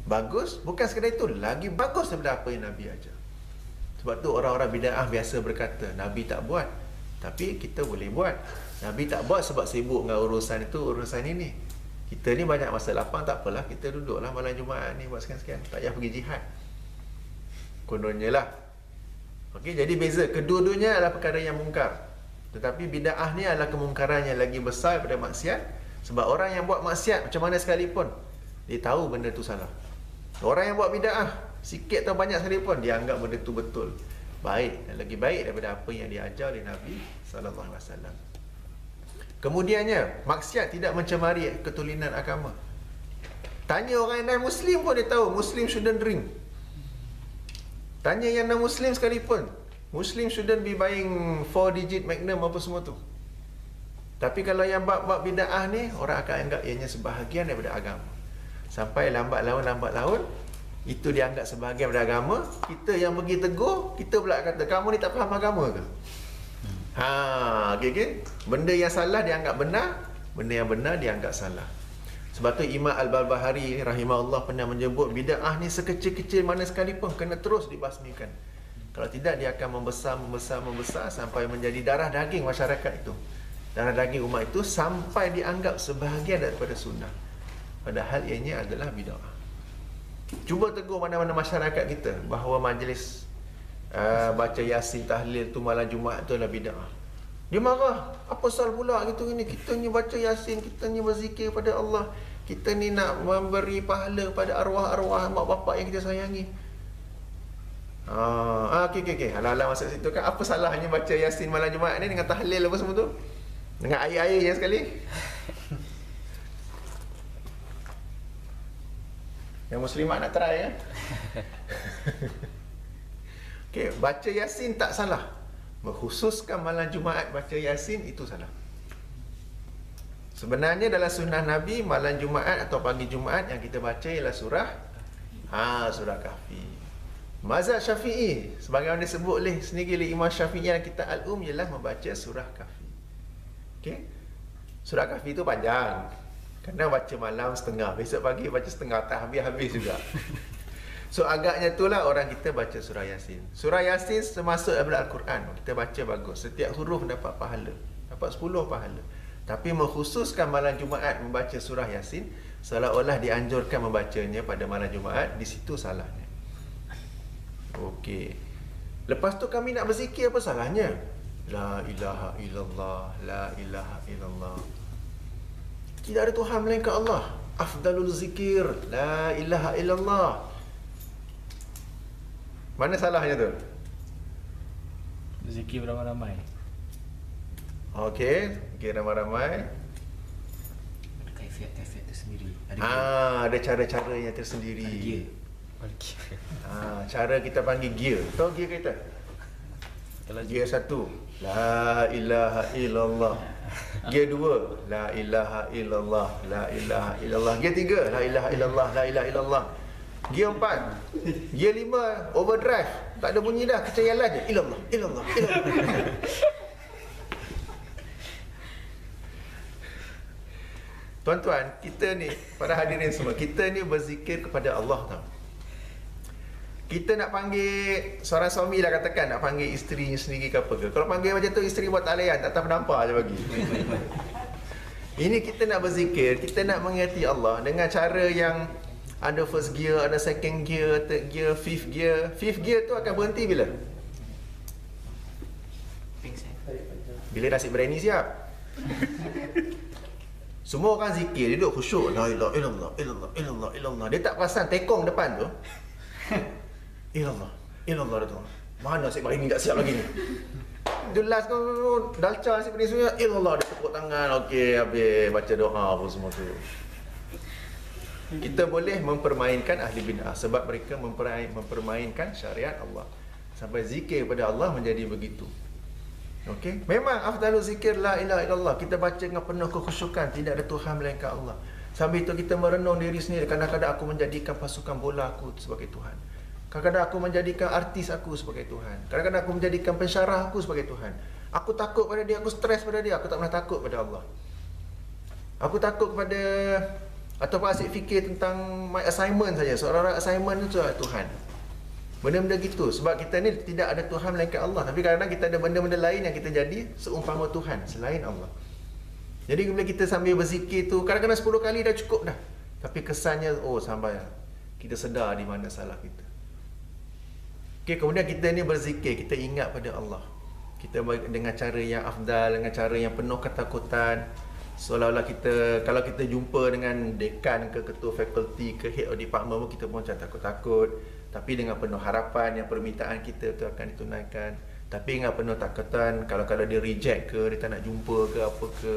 bagus, bukan sekadar itu, lagi bagus daripada apa yang Nabi ajar. Sebab tu orang-orang bid'ah biasa berkata, Nabi tak buat, tapi kita boleh buat. Nabi tak buat sebab sibuk dengan urusan itu, urusan ini. Kita ni banyak masa lapang, tak apalah, kita duduklah malam Jumaat ni buat sekian-sekian, tak payah pergi jihad. Kononnya lah. Okey, jadi beza, kedua-duanya adalah perkara yang mungkar. Tetapi bid'ah ni adalah kemungkaran yang lagi besar daripada maksiat. Sebab orang yang buat maksiat macam mana sekalipun, dia tahu benda tu salah. Orang yang buat bid'ah sikit atau banyak sekalipun, dia anggap benda tu betul, baik, dan lagi baik daripada apa yang diajar oleh Nabi SAW. Kemudiannya, maksiat tidak mencemari ketulinan agama. Tanya orang yang non-Muslim pun dia tahu Muslim shouldn't drink. Tanya yang non-Muslim sekalipun, Muslim shouldn't be buying 4-digit Magnum apa semua tu. Tapi kalau yang bab-bab bid'ah ni, orang akan anggap ianya sebahagian daripada agama. Sampai lambat laun, itu dianggap sebahagian daripada agama. Kita yang pergi tegur, kita pula kata, kamu ni tak faham agama ke? Okay. Benda yang salah dianggap benar, benda yang benar dianggap salah. Sebab tu Imam Al-Barbahari rahimahullah pernah menyebut, bid'ah ni sekecil-kecil mana sekalipun kena terus dibasmikan. Kalau tidak, dia akan membesar sampai menjadi darah daging masyarakat itu. Darah daging umat itu sampai dianggap sebahagian daripada sunnah. Padahal ianya adalah bid'ah. Cuba tegur mana-mana masyarakat kita bahawa majlis baca Yasin tahlil tu malam Jumaat tu adalah bid'ah. Dia marah. Apa sal pula gitu gini? Kita ni baca Yasin, kita ni berzikir pada Allah, kita ni nak memberi pahala pada arwah-arwah mak bapak yang kita sayangi. Okey. Alah-alah masuk situ kan. Apa salahnya baca Yasin malam Jumaat ni dengan tahlil apa semua tu? Dengan air-air je sekali. Yang muslimat nak try ya. Okey, baca Yasin tak salah. Mengkhususkan malam Jumaat baca Yasin itu salah. Sebenarnya dalam sunnah Nabi, malam Jumaat atau pagi Jumaat yang kita baca ialah surah Kahfi. Mazhab Syafi'i sebagaimana disebut oleh sendiri oleh Imam Syafi'i dalam kitab Al-Um ialah membaca surah Kahfi. Okey. Surah Kahfi itu panjang. Kena baca malam setengah, besok pagi baca setengah, tak habis-habis juga. So agaknya itulah orang kita baca surah Yasin. Surah Yasin termasuk daripada Al-Quran. Kita baca bagus, setiap huruf dapat pahala, dapat 10 pahala. Tapi mengkhususkan malam Jumaat membaca surah Yasin, seolah-olah dianjurkan membacanya pada malam Jumaat, di situ salahnya. Okey. Lepas tu kami nak berzikir, apa salahnya? La ilaha illallah, la ilaha illallah. Tidak ada Tuhan melainkan Allah. Afdalul zikir, la ilaha illallah. Mana salahnya tu? Zikir beramai-ramai. Okey, zikir ramai-ramai. Ada kaifiat-kaifiat tersendiri. Ada cara-caranya tersendiri. Ada gear. Cara kita panggil gear. Tahu gear kita? Kalau Gear 1, la ilaha illallah. Gear 2, la ilaha illallah, la ilaha illallah. Gear 3, la ilaha illallah, la ilaha illallah. Gear 4, gear 5, overdrive. Tak ada bunyi dah, kecayalah je. Illallah, illallah, illallah. Tuan-tuan, kita ni, para hadirin semua, kita ni berzikir kepada Allah tau. Kita nak panggil seorang suami lah, katakan nak panggil isteri sendiri ke apa ke. Kalau panggil macam tu, isteri buat tak layan, tak tahu penampar je bagi. Ini kita nak berzikir, kita nak mengerti Allah dengan cara yang ada first gear, ada second gear, third gear, fifth gear. Fifth gear tu akan berhenti bila? Bila nasi biryani siap. Semua orang zikir, dia duduk khusyuk. La ilaha illallah, illallah, illallah, illallah. Dia tak perasan tekong depan tu. Illallah, illallah tu. Mana nasi biryani tak siap lagi ni? Dia last tu, dalca nasi biryani semua. Illallah, dia tepuk tangan. Okey, habis baca doa apa semua tu. Kita boleh mempermainkan ahli bid'ah sebab mereka mempermainkan syariat Allah. Sampai zikir kepada Allah menjadi begitu. Okey, memang afdalul zikir la ilaha illallah. Kita baca dengan penuh kekhusyukan, tidak ada Tuhan melainkan Allah. Sambil itu kita merenung diri sendiri. Kadang-kadang aku menjadikan pasukan bola aku sebagai Tuhan. Kadang-kadang aku menjadikan artis aku sebagai Tuhan. Kadang-kadang aku menjadikan pensyarah aku sebagai Tuhan. Aku takut pada dia, aku stres pada dia. Aku tak pernah takut pada Allah. Aku takut pada Ataupun asyik fikir tentang my assignment saja. Seorang-orang assignment itu Tuhan. Benda-benda gitu. Sebab kita ni tidak ada Tuhan melainkan Allah. Tapi kadang-kadang kita ada benda-benda lain yang kita jadi seumpama Tuhan selain Allah. Jadi bila kita sambil berzikir tu, kadang-kadang 10 kali dah cukup dah. Tapi kesannya, sampai kita sedar di mana salah kita. Okay, kemudian kita ni berzikir, kita ingat pada Allah. Kita dengan cara yang afdal, dengan cara yang penuh ketakutan. Seolah-olah kita, kalau kita jumpa dengan dekan ke ketua fakulti ke head of department pun kita pun macam takut-takut. Tapi dengan penuh harapan yang permintaan kita tu akan ditunaikan. Tapi dengan penuh takutan, kalau dia reject ke, dia tak nak jumpa ke apa ke.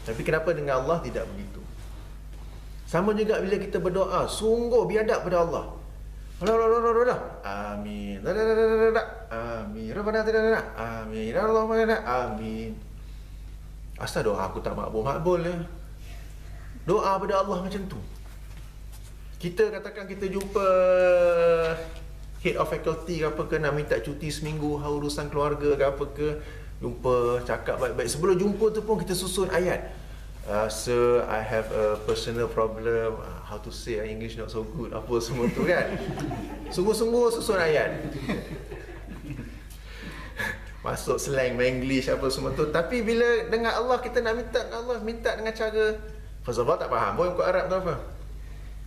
Tapi kenapa dengan Allah tidak begitu? Sama juga bila kita berdoa, sungguh biadab pada Allah. Amin. Amin. Amin. Amin. Asal doa aku tak makbul ya. Doa pada Allah macam tu. Kita katakan kita jumpa head of faculty ke apa ke, nak minta cuti seminggu, urusan keluarga ke apa ke, jumpa, cakap baik-baik. Sebelum jumpa tu pun kita susun ayat. Sir, I have a personal problem. How to say English not so good. Apa semua tu kan. Sungguh-sungguh susun ayat. Masuk slang English apa semua tu. Tapi bila dengan Allah, kita nak minta dengan cara, first of all tak faham pun muka Arab tu apa.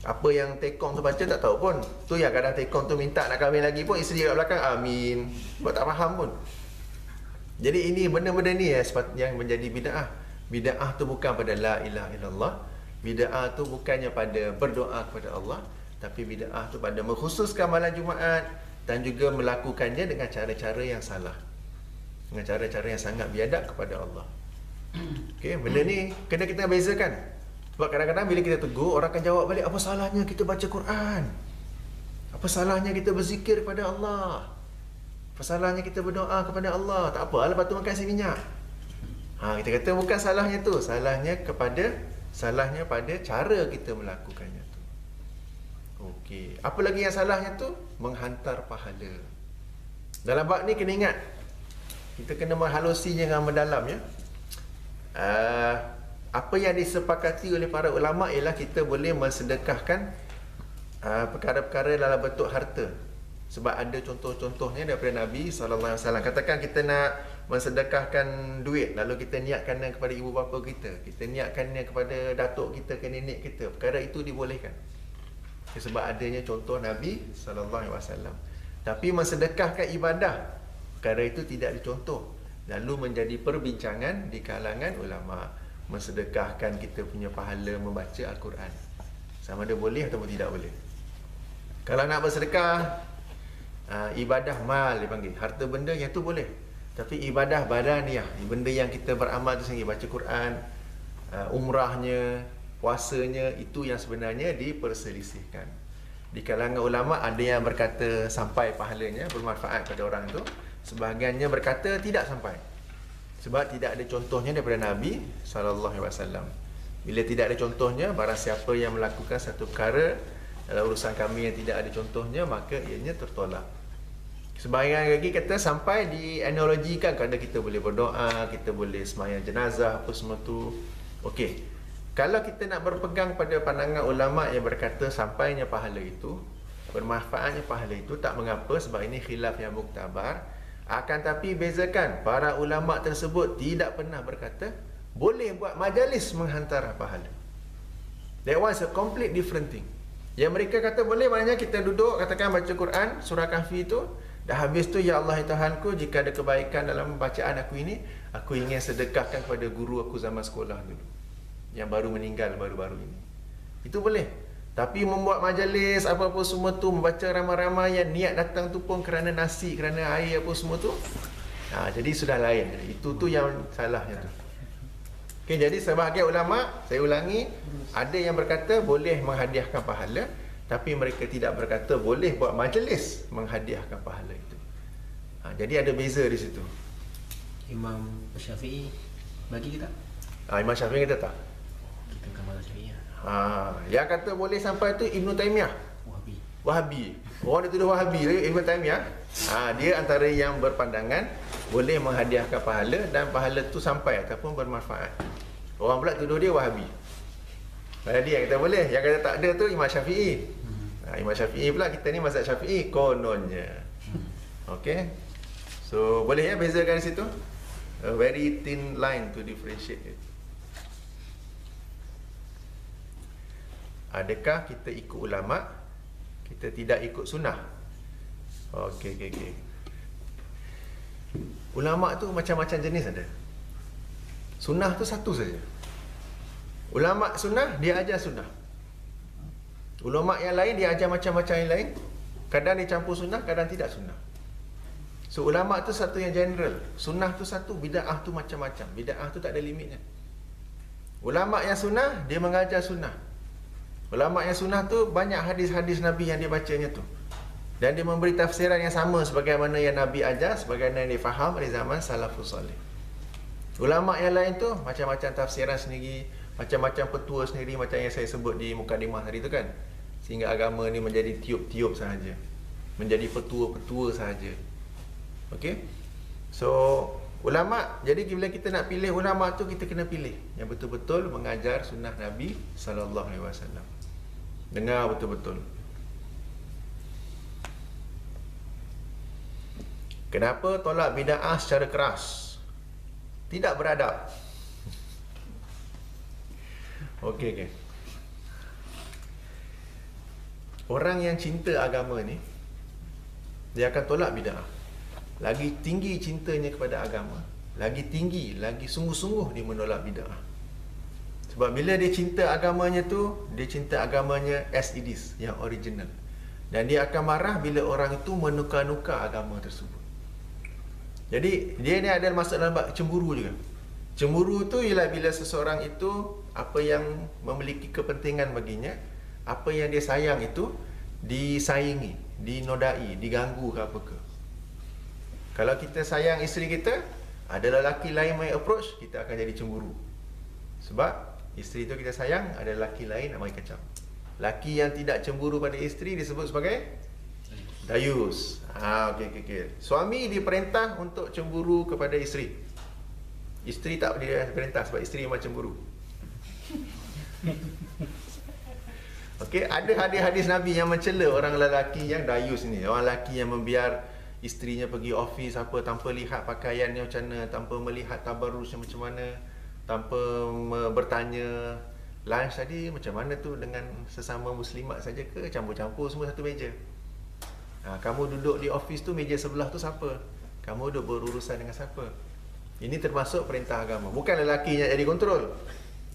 Apa yang tekong tu baca tak tahu pun. Tu yang kadang tekong tu minta nak kahwin lagi pun, isteri kat belakang amin. Sebab tak faham pun. Jadi ini benda-benda ni yang menjadi bid'ah. Bid'ah tu bukan pada la ilaha illallah. Bid'ah tu bukannya pada berdoa kepada Allah, tapi bid'ah tu pada mengkhususkan malam Jumaat dan juga melakukannya dengan cara-cara yang salah, dengan cara-cara yang sangat biadab kepada Allah. Okey, benda ni kena kita bezakan. Sebab kadang-kadang bila kita tegur, orang akan jawab balik, apa salahnya kita baca Quran? Apa salahnya kita berzikir kepada Allah? Apa salahnya kita berdoa kepada Allah? Tak apa, lepas tu makan nasi minyak. Kita kata bukan salahnya tu, salahnya pada cara kita melakukannya tu. Okey, apa lagi yang salahnya tu? Menghantar pahala. Dalam bab ni kena ingat, kita kena menghalusinya dengan mendalam ya. Apa yang disepakati oleh para ulama ialah kita boleh mensedekahkan perkara-perkara dalam bentuk harta. Sebab ada contoh-contohnya daripada Nabi SAW. Katakan kita nak mensedekahkan duit, lalu kita niatkannya kepada ibu bapa kita, kita niatkannya kepada datuk kita ke nenek kita, perkara itu dibolehkan sebab adanya contoh Nabi SAW. Tapi mensedekahkan ibadah, perkara itu tidak dicontoh, lalu menjadi perbincangan di kalangan ulama. Mensedekahkan kita punya pahala membaca Al-Quran, sama ada boleh atau tidak boleh. Kalau nak bersedekah, ibadah mal dipanggil, harta benda yang tu boleh. Tapi ibadah badaniyah, benda yang kita beramal tu sendiri, baca Quran, umrahnya, puasanya, itu yang sebenarnya diperselisihkan. Di kalangan ulama ada yang berkata sampai pahalanya, bermanfaat pada orang tu. Sebahagiannya berkata tidak sampai. Sebab tidak ada contohnya daripada Nabi SAW. Bila tidak ada contohnya, barang siapa yang melakukan satu perkara dalam urusan kami yang tidak ada contohnya, maka ianya tertolak. Sebahagian lagi kata sampai dianalogikan, kadang kita boleh berdoa, kita boleh sembahyang jenazah, apa semua tu. Okey, kalau kita nak berpegang pada pandangan ulama yang berkata sampainya pahala itu, bermanfaatnya pahala itu, tak mengapa, sebab ini khilaf yang muktabar. Akan tapi bezakan, para ulama tersebut tidak pernah berkata boleh buat majlis menghantar pahala. That was a complete different thing. Yang mereka kata boleh, maknanya kita duduk, katakan baca Quran, surah Kahfi itu, dah habis tu, ya Allah ya Tuhanku, jika ada kebaikan dalam bacaan aku ini, aku ingin sedekahkan kepada guru aku zaman sekolah dulu, yang baru meninggal baru-baru ini. Itu boleh. Tapi membuat majlis apa-apa semua tu, membaca ramai-ramai yang niat datang tu pun kerana nasi, kerana air apa semua tu, jadi sudah lain. Itu tu yang salahnya tu. Okay, jadi sebahagian ulama, saya ulangi, ada yang berkata boleh menghadiahkan pahala, tapi mereka tidak berkata boleh buat majlis menghadiahkan pahala itu. Jadi ada beza di situ. Imam Syafi'i bagi kita? Imam Syafi'i kata tak? Kita bukan mazhab Syafi'i. Yang kata boleh sampai tu Ibn Taymiyah. Wahabi. Orang dia tuduh Wahabi, Ibn Taymiyah. Dia antara yang berpandangan boleh menghadiahkan pahala dan pahala tu sampai ataupun bermanfaat. Orang pula tuduh dia Wahabi. Jadi yang kata boleh, yang kata tak ada tu Imam Syafi'i. Imam Syafi'i pula, kita ni mazhab Syafi'i kononnya. Okey. So boleh ya bezakan di situ. A very thin line to differentiate it. Adakah kita ikut ulama, kita tidak ikut sunnah? Okey. Ulama tu macam-macam jenis ada. Sunnah tu satu saja. Ulama sunnah, dia ajar sunnah. Ulama yang lain, dia ajar macam-macam yang lain. Kadang dia campur sunnah, kadang tidak sunnah. So ulama tu satu yang general. Sunnah tu satu, bida'ah tu macam-macam. Bida'ah tu tak ada limitnya. Ulama yang sunnah, dia mengajar sunnah. Ulama yang sunnah tu banyak hadis-hadis Nabi yang dia bacanya tu. Dan dia memberi tafsiran yang sama sebagaimana yang Nabi ajar, sebagaimana yang dia faham di zaman salafus salih. Ulama yang lain tu macam-macam tafsiran sendiri, macam-macam petua sendiri, macam yang saya sebut di mukadimah tadi tu kan. Sehingga agama ni menjadi tiup-tiup sahaja, menjadi petua-petua sahaja. Okey. So ulama, jadi bila kita nak pilih ulama tu, kita kena pilih yang betul-betul mengajar sunnah Nabi sallallahu alaihi wasallam. Dengar betul-betul. Kenapa tolak bid'ah secara keras? Tidak beradab. Okey. Orang yang cinta agama ni, dia akan tolak bid'ah. Lagi tinggi cintanya kepada agama, lagi tinggi, lagi sungguh-sungguh dia menolak bid'ah. Sebab bila dia cinta agamanya tu, dia cinta agamanya as it is, yang original. Dan dia akan marah bila orang itu menukar-nukar agama tersebut. Jadi dia ni ada masuk dalam bab cemburu juga. Cemburu tu ialah bila seseorang itu, apa yang memiliki kepentingan baginya, apa yang dia sayang itu disaingi, dinodai, diganggu ke apa ke. Kalau kita sayang isteri kita, ada lelaki lain main approach, kita akan jadi cemburu. Sebab isteri tu kita sayang, ada lelaki lain nak main kacau. Lelaki yang tidak cemburu pada isteri disebut sebagai dayus. Okey. Suami diperintah untuk cemburu kepada isteri. Isteri tak diperintah sebab isteri memang cemburu. Okey, ada hadis-hadis Nabi yang mencela orang lelaki yang dayus ni. Orang lelaki yang membiar isterinya pergi office apa tanpa lihat pakaiannya macam mana, tanpa melihat tabarrusnya macam mana, tanpa bertanya lunch tadi macam mana tu dengan sesama muslimat saja ke, campur-campur semua satu meja. Kamu duduk di office tu, meja sebelah tu siapa? Kamu duduk berurusan dengan siapa? Ini termasuk perintah agama. Bukan lelaki yang jadi kontrol.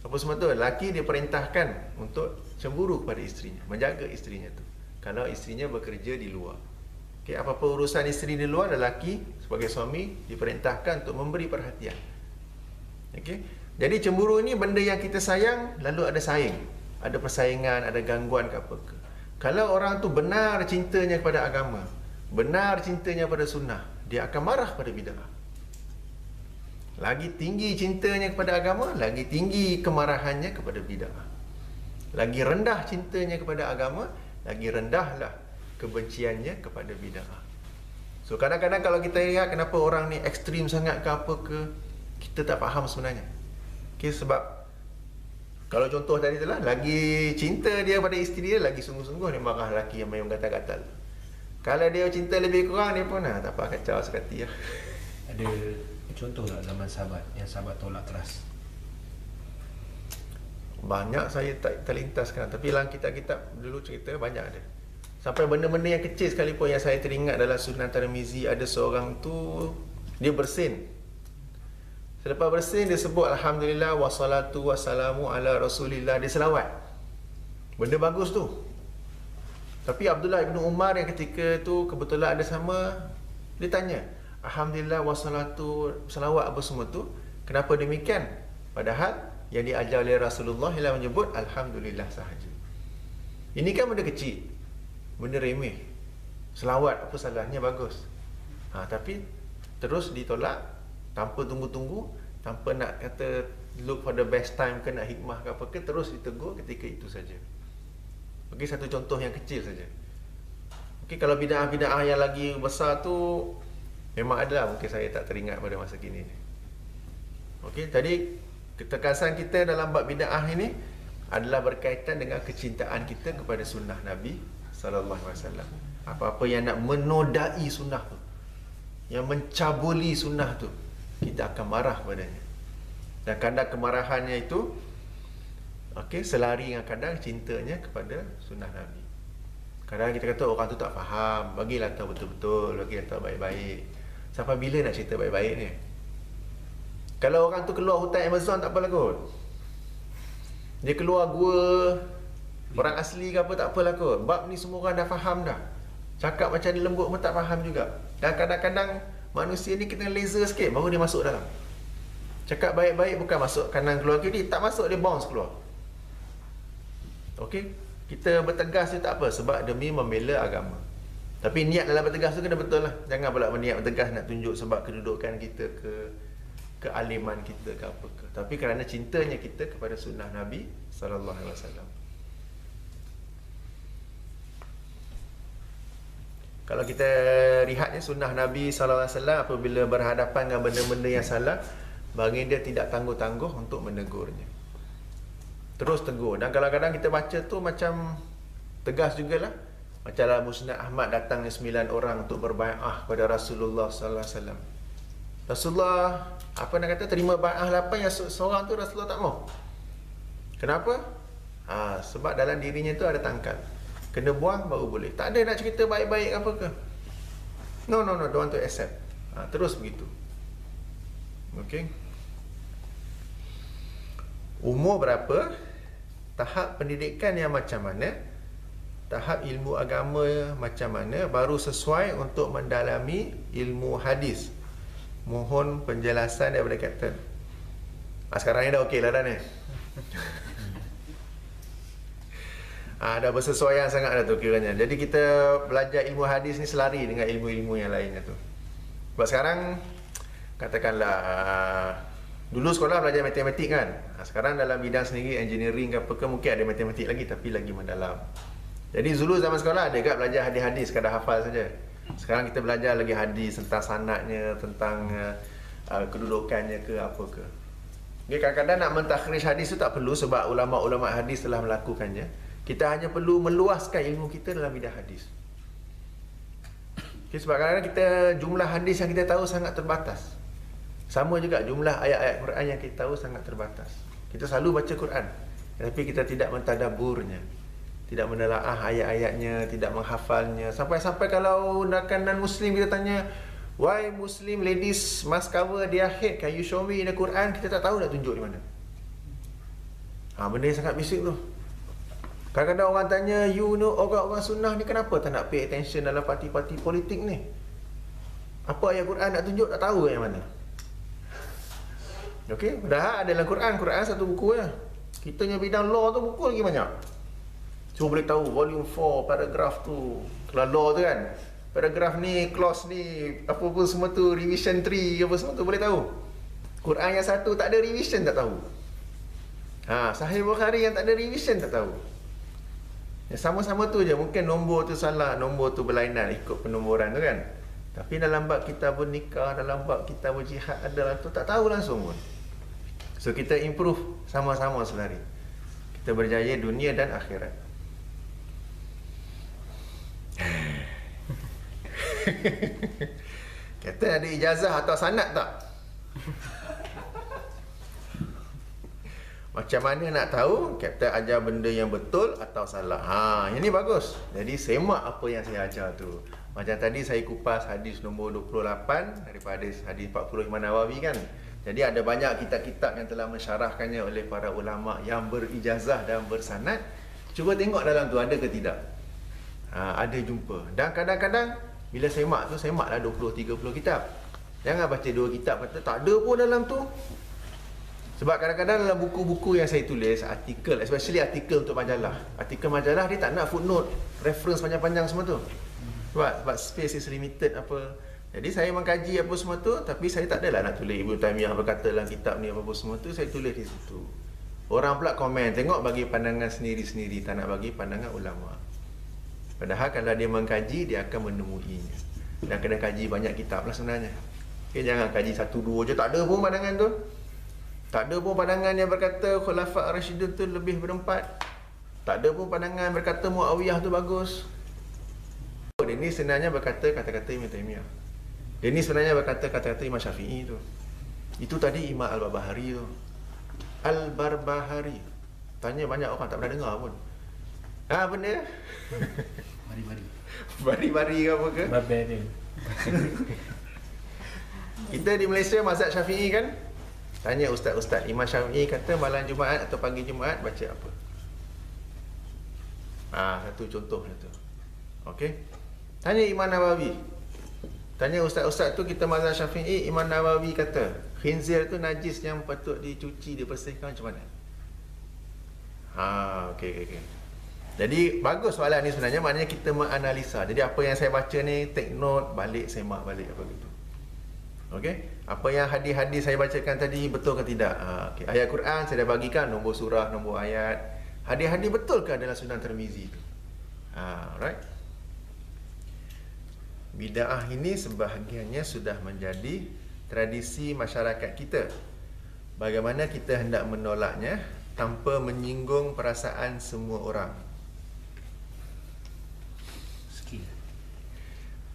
Apa semua tu? Lelaki diperintahkan untuk cemburu kepada isterinya, menjaga isterinya tu. Kalau isterinya bekerja di luar. Okay, apa-apa urusan isteri di luar, lelaki sebagai suami diperintahkan untuk memberi perhatian. Okay? Jadi cemburu ni benda yang kita sayang, lalu ada saing, ada persaingan, ada gangguan ke apa ke. Kalau orang tu benar cintanya kepada agama, benar cintanya pada sunnah, dia akan marah pada bid'ah. Lagi tinggi cintanya kepada agama, lagi tinggi kemarahannya kepada bid'ah. Lagi rendah cintanya kepada agama, lagi rendahlah kebenciannya kepada bid'ah. So kadang-kadang kalau kita lihat kenapa orang ni ekstrim sangat ke apa ke, kita tak faham sebenarnya. Okay, sebab kalau contoh tadi tu lah, lagi cinta dia pada isteri dia, lagi sungguh-sungguh dia marah lelaki yang main gatal-gatal. Kalau dia cinta lebih kurang, dia pun tak apa, kacau sekati lah. Ada contoh tak zaman sahabat yang sahabat tolak keras? Banyak saya tak terlintas sekarang, tapi dalam kitab-kitab dulu cerita banyak ada. Sampai benda-benda yang kecil sekalipun yang saya teringat dalam Sunan Tirmizi, ada seorang tu dia bersin. Selepas bersin dia sebut alhamdulillah wassalatu wassalamu ala rasulillah, dia selawat. Benda bagus tu. Tapi Abdullah ibn Umar yang ketika tu kebetulan ada sama, dia tanya, alhamdulillah wassalatu, selawat apa semua tu, kenapa demikian? Padahal yang diajar oleh Rasulullah ialah menyebut alhamdulillah sahaja. Ini kan benda kecil, benda remeh. Selawat apa salahnya, bagus. Tapi terus ditolak tanpa tunggu-tunggu, tanpa nak kata look for the best time ke nak hikmah ke apa ke, terus ditegur ketika itu saja. Okey, satu contoh yang kecil saja. Okey, kalau bid'ah-bid'ah yang lagi besar tu memang adalah, mungkin saya tak teringat pada masa kini ni. Okey, jadi ketekasan kita dalam bab bid'ah ini adalah berkaitan dengan kecintaan kita kepada sunnah Nabi sallallahu alaihi wasallam. Apa-apa yang nak menodai sunnah tu, yang mencabuli sunnah tu, kita akan marah padanya. Dan kadang kemarahannya itu selari dengan kadang cintanya kepada sunnah Nabi. Kadang kita kata orang tu tak faham, bagilah tahu betul-betul, bagilah tahu baik-baik. Sampai bila nak cerita baik-baik ni? Kalau orang tu keluar hutan Amazon tak apalah kot. Dia keluar gua orang asli ke apa tak apalah kot. Bab ni semua orang dah faham dah. Cakap macam dia lembut pun tak faham juga. Dan kadang-kadang manusia ni kena laser sikit baru dia masuk dalam. Cakap baik-baik bukan masuk kanan keluar kiri, tak masuk dia bounce keluar. Okey, kita bertegas tu tak apa sebab demi membela agama. Tapi niat dalam bertegas tu kena betul lah. Jangan pula berniat bertegas nak tunjuk sebab kedudukan kita ke kealiman kita ke apa ke. Tapi kerana cintanya kita kepada sunnah Nabi sallallahu alaihi wasallam. Kalau kita lihatnya sunnah Nabi sallallahu alaihi wasallam apabila berhadapan dengan benda-benda yang salah, baginda tidak tangguh-tangguh untuk menegurnya. Terus tegur. Dan kadang-kadang kita baca tu macam tegas jugalah. Macam dalam Musnad Ahmad datangnya 9 orang untuk berbai'ah kepada Rasulullah sallallahu alaihi wasallam. Rasulullah nak kata terima bai'ah 8 yang seorang tu Rasulullah tak mau. Kenapa? Sebab dalam dirinya tu ada tangkal. Kena buang baru boleh. Tak ada nak cerita baik-baik apa ke. No, don't want to accept. Terus begitu. Okey. Umur berapa? Tahap pendidikan yang macam mana? Tahap ilmu agama macam mana baru sesuai untuk mendalami ilmu hadis. Mohon penjelasan daripada Kapten. Sekarang ni dah okey lah dah ni. Dah bersesuaian sangat dah tu kiranya. Jadi kita belajar ilmu hadis ni selari dengan ilmu-ilmu yang lainnya tu. Sebab sekarang katakanlah dulu sekolah belajar matematik kan. Sekarang dalam bidang sendiri engineering ke apa ke mungkin ada matematik lagi tapi lagi mendalam. Jadi dulu zaman sekolah ada kat belajar hadis-hadis kadar hafal saja. Sekarang kita belajar lagi hadis tentang sanadnya, tentang kedudukannya ke apa ke. Okay, kadang-kadang nak mentakhrij hadis tu tak perlu sebab ulama-ulama hadis telah melakukannya. Kita hanya perlu meluaskan ilmu kita dalam bidang hadis. Okay, sebab kadang-kadang kita jumlah hadis yang kita tahu sangat terbatas. Sama juga jumlah ayat-ayat Quran yang kita tahu sangat terbatas. Kita selalu baca Quran, tapi kita tidak mentadaburnya, tidak menelaah ayat-ayatnya, tidak menghafalnya. Sampai-sampai kalau rakan non-Muslim kita tanya, why Muslim ladies must cover their head? Can you show me in the Quran? Kita tak tahu nak tunjuk di mana. Benda yang sangat basic tu. Kadang-kadang orang tanya, you know, orang-orang sunnah ni kenapa tak nak pay attention dalam parti-parti politik ni? Apa ayat Quran nak tunjuk, tak tahu yang mana. Okey, padahal ada dalam Quran. Quran satu buku je. Kita punya bidang law tu buku lagi banyak. Cuma boleh tahu volume 4 paragraf tu. Kalau law tu kan, paragraf ni, clause ni, apa pun semua tu, revision 3 apa semua tu boleh tahu. Quran yang satu tak ada revision tak tahu. Sahih Bukhari yang tak ada revision tak tahu. Sama-sama tu je, mungkin nombor tu salah, nombor tu berlainan ikut penomboran tu kan. Tapi dalam bab kitabun nikah, dalam bab kitabun jihad adalah tu tak tahu langsung pun. So kita improve sama-sama selari. Kita berjaya dunia dan akhirat. Kata ada ijazah atau sanad tak? Macam mana nak tahu Kapten ajar benda yang betul atau salah? Yang ni bagus. Jadi semak apa yang saya ajar tu. Macam tadi saya kupas hadis nombor 28 daripada hadis 40 Imam Nawawi kan. Jadi ada banyak kitab-kitab yang telah mensyarahkannya oleh para ulama yang berijazah dan bersanad. Cuba tengok dalam tu ada ke tidak. Ada jumpa. Dan kadang-kadang bila semak tu, semaklah 20-30 kitab. Jangan baca 2 kitab kata tak ada pun dalam tu. Sebab kadang-kadang dalam buku-buku yang saya tulis, artikel, especially artikel untuk majalah. Artikel majalah dia tak nak footnote, reference panjang-panjang semua tu. Sebab space is limited apa. Jadi saya mengkaji apa semua tu, tapi saya tak adalah nak tulis Ibnu Taimiyah berkata dalam kitab ni apa semua tu, saya tulis di situ. Orang pula komen, tengok bagi pandangan sendiri-sendiri, tak nak bagi pandangan ulama. Padahal kalau dia mengkaji, dia akan menemuinya. Dan kena kaji banyak kitab lah sebenarnya. Okay, jangan kaji 1-2 je, tak ada pun pandangan tu. Tak ada pun pandangan yang berkata Khulafa' Rashidun tu lebih berempat. Tak ada pun pandangan berkata Muawiyah tu bagus. Dia ni sebenarnya berkata kata-kata Ibn Taymiyah. Dia ni sebenarnya berkata kata-kata Imam Syafi'i tu. Itu tadi Imam Al-Barbahari tu. Al-Barbahari. Tanya banyak orang tak pernah dengar pun. Benda? Bari-bari. Bari-bari ke apa ke? Barbarian. Kita di Malaysia mazhab Syafi'i kan? Tanya ustaz-ustaz, Imam Syafi'i kata malam Jumaat atau pagi Jumaat baca apa? Satu contoh satu. Okey. Tanya Imam Nawawi. Tanya ustaz-ustaz tu, kita mazhab Syafi'i, Imam Nawawi kata khinzir tu najis yang patut dicuci, dibersihkan macam mana? Okey. Jadi bagus soalan ni sebenarnya, maknanya kita menganalisa. Jadi apa yang saya baca ni, take note, balik, semak balik apa gitu. Okey? Apa yang hadis-hadis saya bacakan tadi betul ke tidak? Okay. Ayat Quran saya dah bagikan nombor surah, nombor ayat. Hadis-hadis betul ke dalam Sunan Tirmizi tu? Right? Bid'ah ini sebahagiannya sudah menjadi tradisi masyarakat kita. Bagaimana kita hendak menolaknya tanpa menyinggung perasaan semua orang. Skill.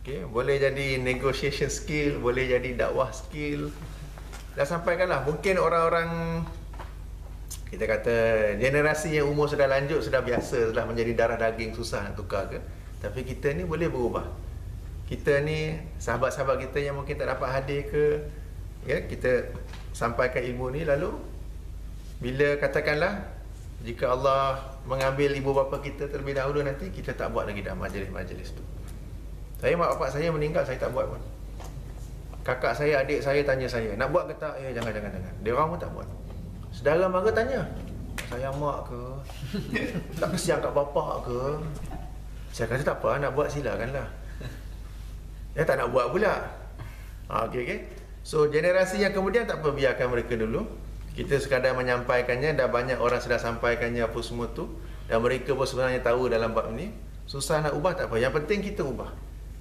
Okay, boleh jadi negotiation skill, boleh jadi dakwah skill. Dah sampaikanlah. Mungkin orang-orang, kita kata generasi yang umur sudah lanjut, sudah biasa, sudah menjadi darah daging, susah nak tukar ke. Tapi kita ni boleh berubah. Kita ni, sahabat-sahabat kita yang mungkin tak dapat hadir ke, ya, kita sampaikan ilmu ni, lalu bila katakanlah jika Allah mengambil ibu bapa kita terlebih dahulu, nanti kita tak buat lagi dalam majlis-majlis tu. Saya, mak bapak saya meninggal, saya tak buat pun. Kakak saya, adik saya tanya saya, nak buat ke tak? Jangan. Dia orang pun tak buat. Saudara mara tanya, sayang mak ke? Tak kesian kat bapak ke? Saya kata tak apa, nak buat silakanlah. Tak nak buat pula. Okay. So generasi yang kemudian tak apa, biarkan mereka dulu. Kita sekadar menyampaikannya, dah banyak orang sudah sampaikannya apa semua tu, dan mereka pun sebenarnya tahu dalam bab ni. Susah nak ubah tak apa, yang penting kita ubah.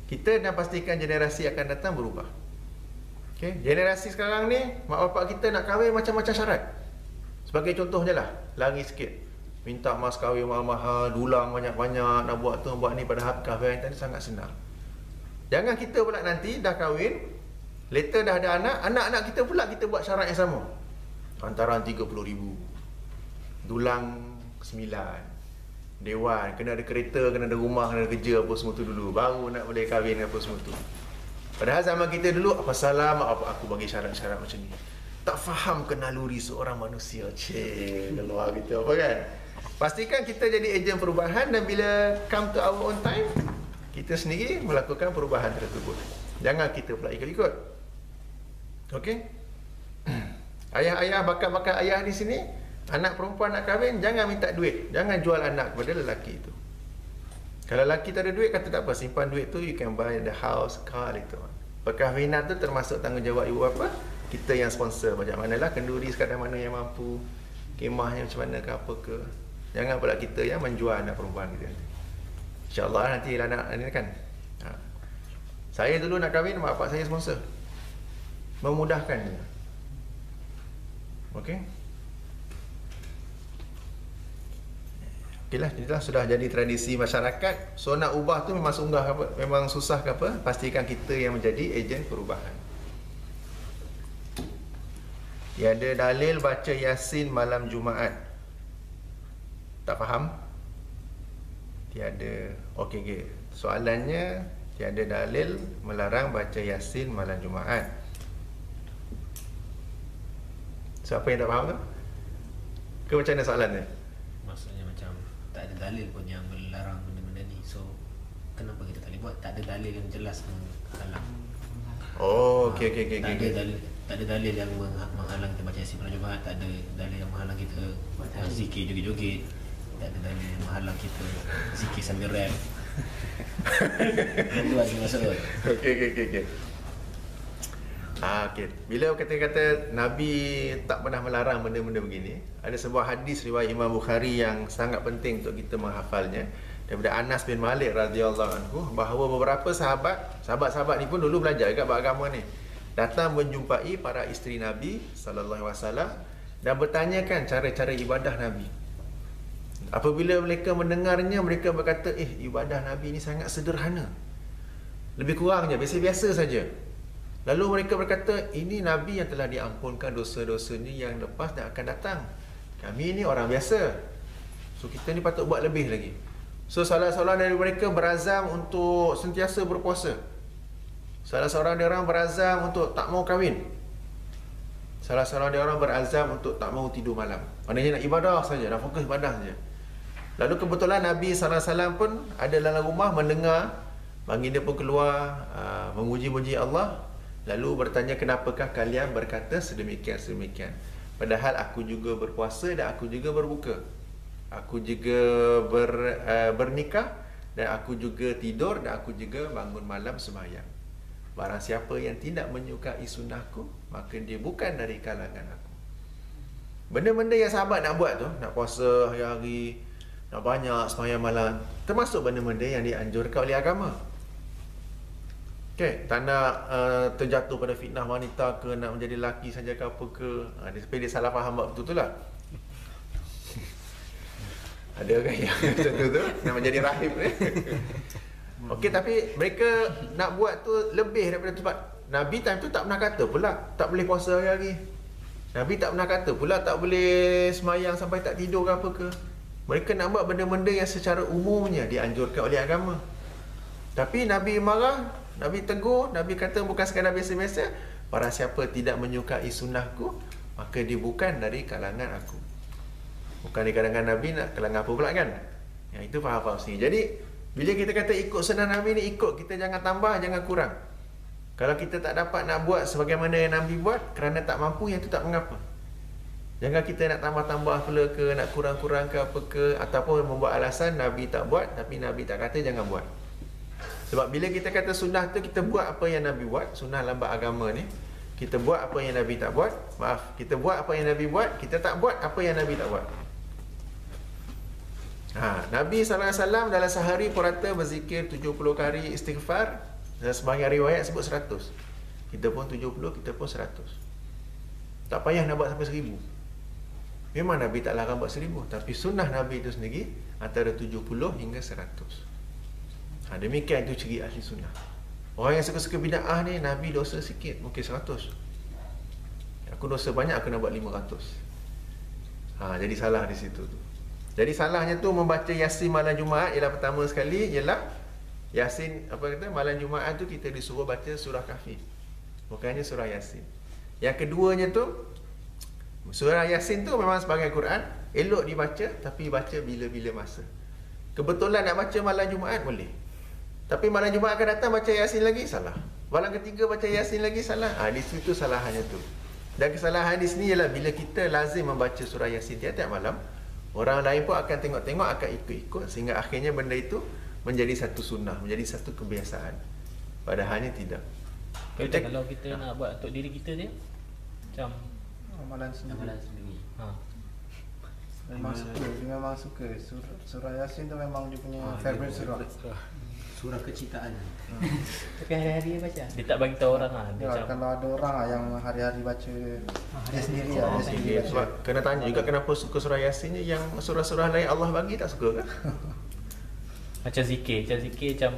Kita dan pastikan generasi akan datang berubah. Okay? Generasi sekarang ni, mak bapak kita nak kahwin macam-macam syarat. Sebagai contohnya lah, lari sikit, minta mas kahwin mahal-mahal, dulang banyak-banyak, nak buat tu, buat ni, padahal kahwin tadi sangat senang. Jangan kita pula nanti dah kahwin, later dah ada anak, anak-anak kita pula kita buat syarat yang sama. Hantaran 30,000, dulang 9, dewan, kena ada kereta, kena ada rumah, kena ada kerja apa semua tu dulu, baru nak boleh kahwin apa semua tu. Padahal zaman kita dulu, apa salah mak bapak aku bagi syarat-syarat macam ni. Tak faham kenaluri seorang manusia. Keluar gitu apa kan. Pastikan kita jadi ejen perubahan, dan bila come to our own time, kita sendiri melakukan perubahan tersebut. Jangan kita pula ikut-ikut. Okey? Ayah-ayah, bakat-bakat ayah di sini, anak perempuan nak kahwin, jangan minta duit. Jangan jual anak kepada lelaki itu. Kalau lelaki tak ada duit, kata tak apa, simpan duit tu, you can buy the house, car later on. Perkahwinan tu termasuk tanggungjawab ibu bapa. Kita yang sponsor. Macam manalah kenduri sekadar mana yang mampu, kemahnya macam mana ke apa ke. Jangan pula kita yang menjual anak perempuan kita. InsyaAllah nanti anak ni kan. Saya dulu nak kahwin, mak bapak saya sponsor. Memudahkan dia. Okey. Okeylah, inilah sudah jadi tradisi masyarakat. So nak ubah tu memang memang susah ke apa? Pastikan kita yang menjadi ejen perubahan. Tiada dalil baca Yasin malam Jumaat. Tak faham? Tiada. Okey. Soalannya, tiada dalil melarang baca Yasin malam Jumaat. Siapa yang tak faham tu? Ke macam mana soalan dia? Maksudnya macam tak ada dalil pun yang melarang benda-benda ni. So kenapa kita tak boleh buat? Tak ada dalil yang jelas menghalang. Oh, okey. Tak ada dalil yang menghalang kita baca Yasin malam Jumaat. Tak ada dalil yang menghalang kita zikir joget-joget. Tak ada dalil yang menghalang kita zikir sambil rap. Itu ada maksud. Okey. Okey. Bila kata-kata Nabi tak pernah melarang benda-benda begini, ada sebuah hadis riwayat Imam Bukhari yang sangat penting untuk kita menghafalnya, daripada Anas bin Malik radhiyallahu anhu, bahawa beberapa sahabat-sahabat ni pun dulu belajar juga beragama ni, datang menjumpai para isteri Nabi sallallahu alaihi wasallam dan bertanyakan cara-cara ibadah Nabi. Apabila mereka mendengarnya, mereka berkata, ibadah Nabi ni sangat sederhana, lebih kurangnya biasa-biasa saja. Lalu mereka berkata, ini Nabi yang telah diampunkan dosa-dosanya yang lepas dan akan datang. Kami ni orang biasa, so kita ni patut buat lebih lagi. So salah seorang dari mereka berazam untuk sentiasa berpuasa. Salah seorang dari orang berazam untuk tak mau kahwin. Salah seorang dari orang berazam untuk tak mau tidur malam. Maknanya nak ibadah saja, nak fokus ibadah saja. Lalu kebetulan Nabi SAW pun ada dalam rumah mendengar, baginda pun keluar memuji-muji Allah. Lalu bertanya, kenapakah kalian berkata sedemikian-sedemikian? Padahal aku juga berpuasa dan aku juga berbuka. Aku juga bernikah dan aku juga tidur dan aku juga bangun malam sembahyang. Barang siapa yang tidak menyukai sunnahku, maka dia bukan dari kalangan aku. Benda-benda yang sahabat nak buat tu, nak puasa hari-hari, nak banyak sembahyang malam, termasuk benda-benda yang dianjurkan oleh agama. Okay, tak nak terjatuh pada fitnah wanita ke, nak menjadi lelaki saja ke apa ke. Dia salah faham betul-betul lah. Ada kan yang macam tu nak menjadi rahib ni. Okey, tapi mereka nak buat tu lebih daripada tu. Nabi time tu tak pernah kata pula tak boleh puasa hari-hari. Nabi tak pernah kata pula tak boleh semayang sampai tak tidur ke apa ke. Mereka nak buat benda-benda yang secara umumnya dianjurkan oleh agama. Tapi Nabi marah, Nabi tegur, Nabi kata bukan sekadar biasa-biasa. Barang siapa tidak menyukai sunnahku, maka dia bukan dari kalangan aku. Bukan di kalangan Nabi, nak kalangan apa pula kan? Yang itu faham-faham sini. Jadi bila kita kata ikut sunnah Nabi ni, ikut, kita jangan tambah, jangan kurang. Kalau kita tak dapat nak buat sebagaimana yang Nabi buat kerana tak mampu, yang itu tak mengapa. Jangan kita nak tambah-tambah pula ke, nak kurang-kurang ke apa ke, ataupun membuat alasan Nabi tak buat tapi Nabi tak kata jangan buat. Sebab bila kita kata sunnah tu, kita buat apa yang Nabi buat, sunnah lambat agama ni, kita buat apa yang Nabi tak buat. Maaf, kita buat apa yang Nabi buat, kita tak buat apa yang Nabi tak buat. Nabi SAW dalam sehari purata berzikir 70 kali istighfar. Dan sebahagian riwayat sebut 100. Kita pun 70, kita pun 100. Tak payah nak buat sampai 1000. Memang Nabi tak larang buat 1000, tapi sunnah Nabi itu sendiri antara 70 hingga 100. Demikian itu ciri ahli sunnah. Orang yang suka-suka bid'ah ni, Nabi dosa sikit, mungkin 100. Aku dosa banyak, aku nak buat 500. Jadi salah di situ tu. Jadi salahnya tu membaca Yasin malam Jumaat ialah pertama sekali ialah Yasin malam Jumaat tu kita disuruh baca surah Kahfi. Bukannya surah Yasin. Yang keduanya tu surah Yasin tu memang sebagai Quran, elok dibaca tapi baca bila-bila masa. Kebetulan nak baca malam Jumaat boleh. Tapi malam Jumaat akan datang baca Yasin lagi, salah. Malam ketiga baca Yasin lagi, salah. Di situ salahannya tu. Dan kesalahan di sini ialah bila kita lazim membaca surah Yasin tiap-tiap malam, orang lain pun akan tengok-tengok, akan ikut-ikut, sehingga akhirnya benda itu menjadi satu sunnah, menjadi satu kebiasaan. Padahalnya tidak. Kalau kita nak buat untuk diri kita je, macam amalan sendiri. Memang suka. Surah Yasin tu memang dia punya favorite surah. Surah kecintaan. Tapi hari-hari baca. Dia tak bagi tahu orang lah. Dia macam Kalau ada orang yang hari-hari baca dia sendiri dia sendiri baca. Sebab kena tanya juga kenapa suka surah Yasin ni, yang surah-surah lain Allah bagi tak suka kan? macam zikir macam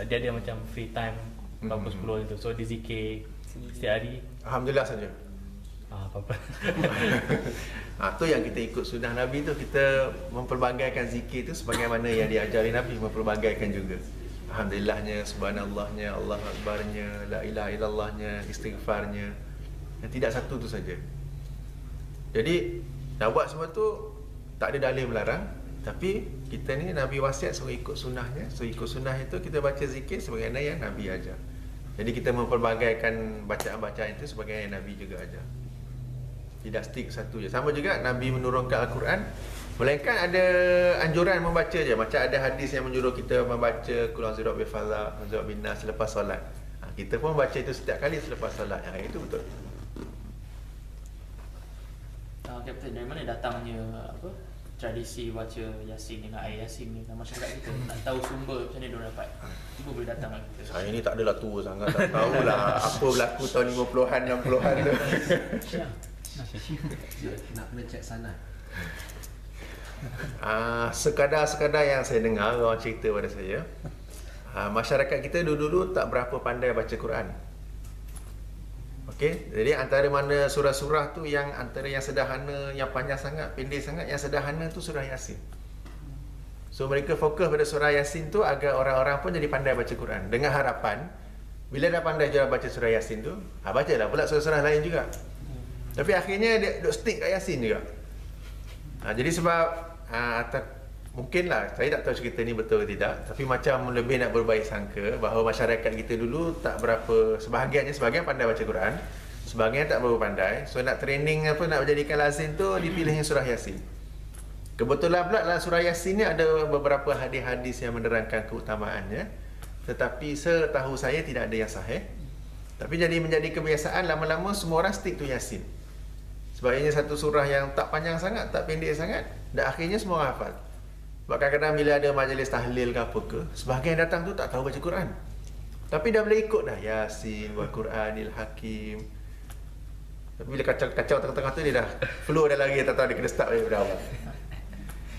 dia ada macam free time berapa 10 itu. So dia zikir setiap hari. Alhamdulillah saja. Apa-apa. Tu yang kita ikut sunnah Nabi tu, kita mempelbagaikan zikir tu sebagaimana yang diajari Nabi, mempelbagaikan juga. Alhamdulillahnya, subhanallahnya, Allah Akbarnya, la ilaha illallahnya, istighfarnya. Dan tidak satu tu saja. Jadi nak buat semua tu tak ada dalil melarang, tapi kita ni Nabi wasiat suruh ikut sunnahnya. So ikut sunnah itu kita baca zikir sebagaimana yang Nabi ajar. Jadi kita mempelbagaikan bacaan-bacaan itu sebagaimana yang Nabi juga ajar. Tidak stick satu je. Sama juga Nabi menurunkan Al-Quran, melainkan ada anjuran membaca je. Macam ada hadis yang menyuruh kita membaca Qul a'udzu birabbil falaq, a'udzu birabbin nas selepas solat. Kita pun baca itu setiap kali selepas solat. Itu betul. Captain, dari mana datangnya tradisi baca Yasin dengan ayat Yasin ni dalam masyarakat kita? Nak tahu sumber macam mana dia dapat? Cuba boleh datang lagi kita. Saya ni tak adalah tua sangat, tak tahulah apa berlaku tahun 50-an 60-an tu. Nak kena cek sana. Sekadar yang saya dengar orang cerita pada saya, masyarakat kita dulu-dulu tak berapa pandai baca Quran. Okey, jadi antara mana surah-surah tu yang antara yang sederhana, yang panjang sangat, pendek sangat, yang sederhana tu surah Yasin. So mereka fokus pada surah Yasin tu agar orang-orang pun jadi pandai baca Quran, dengan harapan bila dah pandai je baca surah Yasin tu, bacalah pula surah-surah lain juga. Tapi akhirnya dia duk stick kat Yasin juga. Jadi sebab mungkinlah, saya tak tahu cerita ni betul ke tidak, tapi macam lebih nak berbaik sangka bahawa masyarakat kita dulu tak berapa, sebahagian pandai baca Quran, sebahagian tak berapa pandai. So nak training nak menjadikan lazim tu, dipilihnya surah Yasin. Kebetulan pula dalam surah Yasin ni ada beberapa hadis-hadis yang menerangkan keutamaannya, tetapi setahu saya tidak ada yang sahih. Tapi jadi menjadi kebiasaan, lama-lama semua orang stick to Yasin. Sebab ini satu surah yang tak panjang sangat, tak pendek sangat, dan akhirnya semua orang hafal. Sebab kadang-kadang bila ada majlis tahlil ke apa ke, sebahagian datang tu tak tahu baca Quran, tapi dah boleh ikut dah Yasin wal Quranil Hakim. Tapi bila kacau tengah-tengah tu, dia dah flow dah lagi, tak tahu dia kena start dari awal.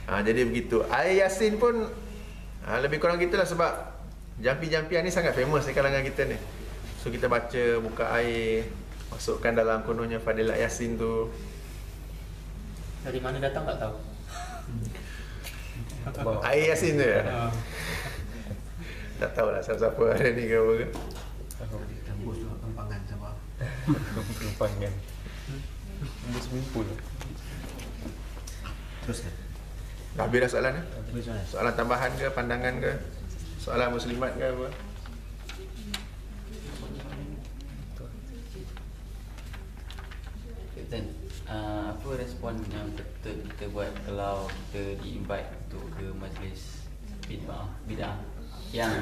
Jadi begitu. Ayat Yasin pun lebih kurang gitulah, sebab jampi-jampian ni sangat famous di kalangan kita ni. So kita baca, buka air, masukkan dalam kononnya Fadilat Yasin tu. Dari mana datang tak tahu. Air Yasin tu ya? Tak tahulah siapa-siapa ada ni ke apa ke. Tembus tu kempangan sama. Kempangan. Tembus swimming pool. Teruskan. Dah habis dah soalan ni? Terus mana? Soalan tambahan ke, pandangan ke, soalan muslimat ke apa? Captain, apa respon yang betul kita buat kalau kita di-invite untuk ke majlis bid'ah yang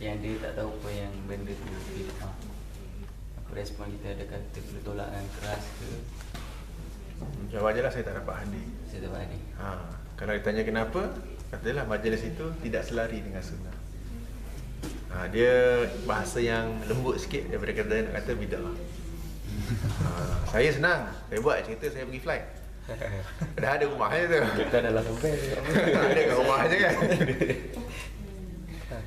dia tak tahu apa yang benda tu bid'ah? Apa respon kita? Adakah kita perlu tolak dengan keras ke? Jawab je lah, saya tak dapat hadir. Saya tak faham ni. Kalau ditanya kenapa, katalah majlis itu tidak selari dengan sunnah. Dia bahasa yang lembut sikit daripada kata nak kata bid'ah. Saya senang, saya buat cerita saya pergi flight. Dah ada rumah je tu. Kita adalah sampai. Ada kat rumah je kan.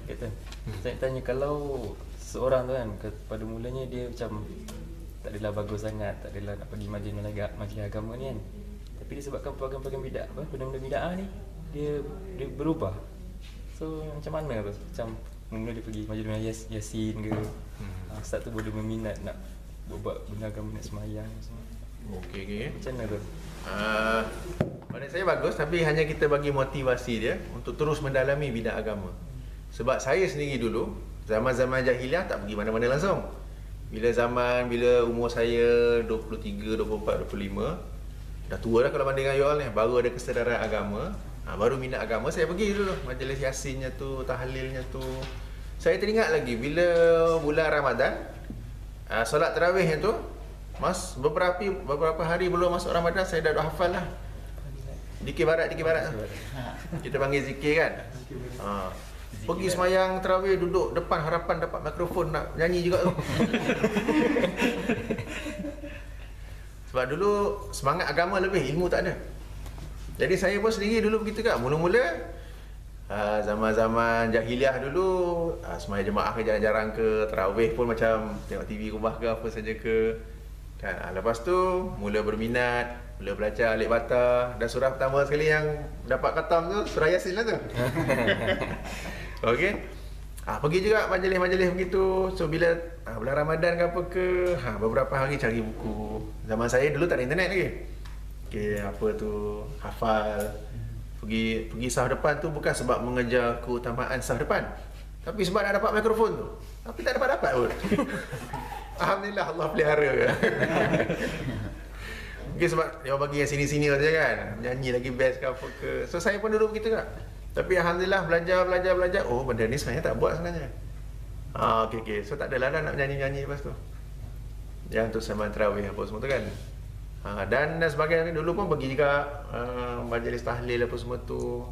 Captain, saya tanya, kalau seorang tu kan pada mulanya dia macam tak adalah bagus sangat, tak adalah nak pergi majlis agama ni kan, tapi disebabkan program-program bid'ah, benda-benda bid'ah ni dia berubah. So macam mana tu? Macam mula dia pergi majlis Yasin ke, start tu boleh berminat nak buat benda agama, nak semayang semua. Okey. Macam mana tu? Pada saya bagus, tapi hanya kita bagi motivasi dia untuk terus mendalami bidang agama. Sebab saya sendiri dulu, zaman-zaman jahiliah tak pergi mana-mana langsung. Bila umur saya 23, 24, 25, dah tua dah kalau banding dengan you all ni, baru ada kesedaran agama, baru minat agama, saya pergi dulu majlis Yasinnya tu, tahlilnya tu. Saya teringat lagi bila bulan Ramadan, solat tarawihnya tu, beberapa hari belum masuk Ramadan, saya dah hafal lah dikir barat tu. Kita panggil zikir kan. Pergi semayang tarawih, duduk depan harapan dapat mikrofon nak nyanyi juga tu. Sebab dulu semangat agama lebih, ilmu tak ada. Jadi saya pun sendiri dulu begitu kan. Mula-mula zaman-zaman jahiliah dulu, semayang jemaah ke jarang-jarang ke, tarawih pun macam tengok TV rumah ke apa saja ke kan. Lepas tu mula berminat, mula belajar alif bata, dan surah pertama sekali yang dapat khatam tu surah Yasin lah tu. Okey. Pergi juga majlis-majlis begitu. So bila bulan Ramadan ke apa ke, beberapa hari cari buku. Zaman saya dulu tak ada internet lagi. Okey, apa tu, hafal. Pergi saf depan tu bukan sebab mengejar keutamaan saf depan, tapi sebab nak dapat mikrofon tu. Tapi tak dapat pun. Alhamdulillah, Allah pelihara. Mungkin sebab dia bagi yang sini-sini saja kan, nyanyi lagi best ke apa ke. So saya pun dulu begitu kan. Tapi alhamdulillah belajar. Oh, benda ni sebenarnya tak buat sebenarnya. Okey. So tak adalah nak nyanyi-nyanyi lepas tu. Yang untuk sembang tarawih apa semua tu kan. Dan sebagainya. Dulu pun pergi juga majlis tahlil apa semua tu.